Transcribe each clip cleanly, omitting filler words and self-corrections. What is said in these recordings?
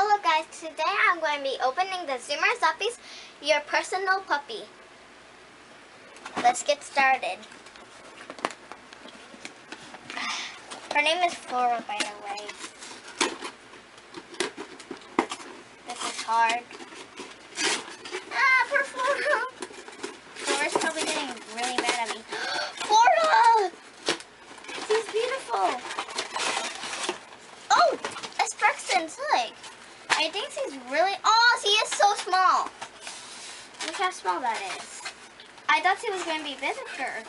Hello guys, today I'm going to be opening the Zuppies, your personal puppy. Let's get started. Her name is Flora, by the way. This is hard. Poor Flora. Flora's probably getting really mad at me. Flora! She's beautiful. Oh, it's Braxton's leg. I think she's really, she is so small. Look how small that is. I thought she was going to be bigger.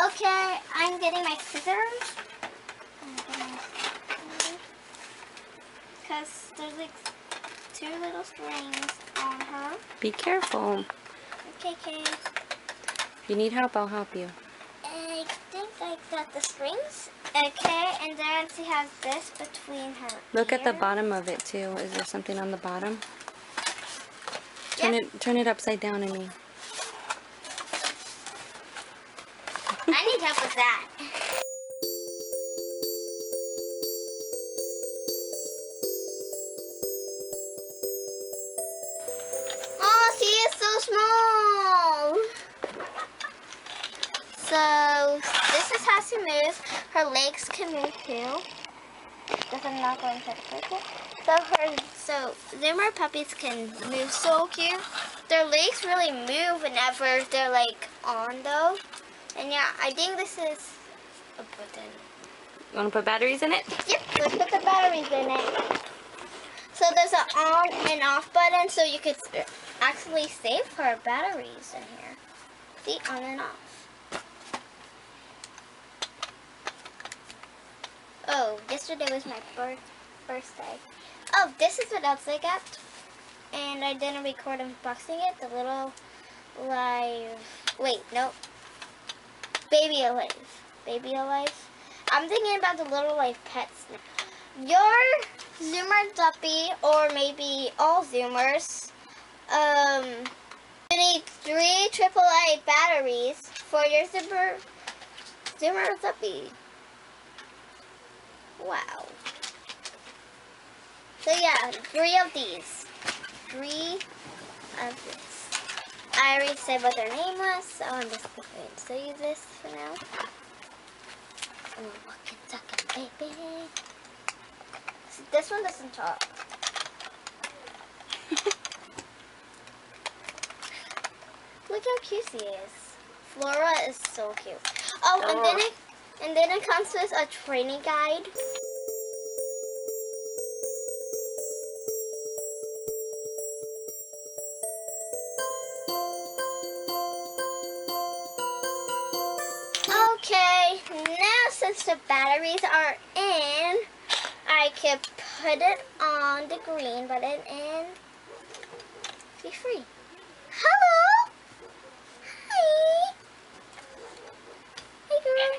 Okay, I'm getting my scissors. Because there's like 2 little strings on her. Be careful. Okay, okay. If you need help, I'll help you. I think I got the strings. Okay, and then she has this between her Look at the ears. bottom of it too. Is there something on the bottom? Yep. Turn it upside down, Amy. I need help with that. Oh, she is so small. So this is how she moves. Her legs can move too. Because I'm not going to click it. So Zimmer puppies can move so cute. Their legs really move whenever they're like on though. And yeah, I think this is a button. You want to put batteries in it? Yep, let's put the batteries in it. So there's an on and off button, so you could actually save her batteries in here. See, on and off. Oh, yesterday was my birthday. Oh, this is what else I got. And I didn't record unboxing it. The little live... Wait, nope. Baby Alive. Baby Alive. I'm thinking about the little live pets now. Your Zoomer Zuppie, or maybe all Zoomers, you need 3 AAA batteries for your Zoomer Zuppie. Wow. So yeah, 3 of these. 3 of this. I already said what their name was, so I'm just going to show you this for now. Oh, walking, baby. See, this one doesn't talk. Look how cute she is. Flora is so cute. Oh, and then it comes with a training guide. Okay, now since the batteries are in, I can put it on the green button and be free. Hello! Hi! Hey girl.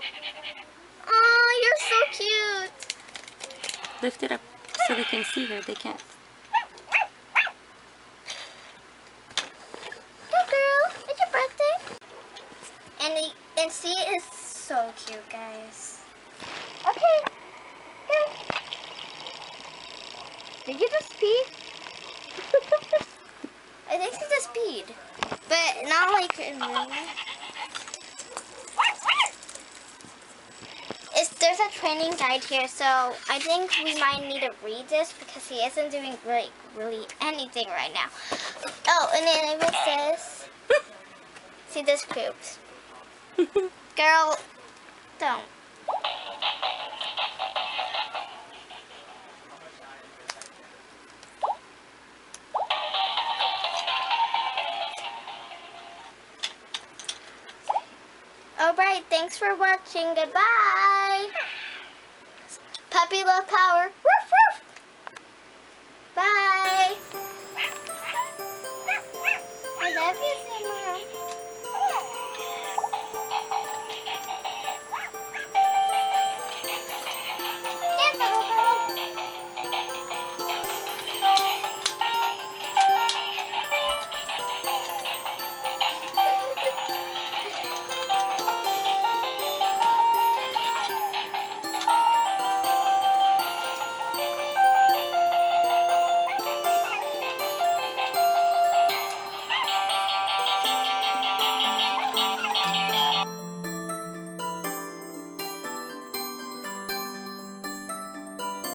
Oh, you're so cute. Lift it up so they can see her. They can't. Hey girl, it's your birthday. And she is so cute, guys. Okay. Go. Did you just pee? I think she just peed. But not like in real life. There's a training guide here, so I think we might need to read this because he isn't doing really anything right now. Oh, and then it says, see this poops. Girl, don't. Alright, thanks for watching. Goodbye. Puppy love power. Woof woof. Bye. I love you, Zimmer.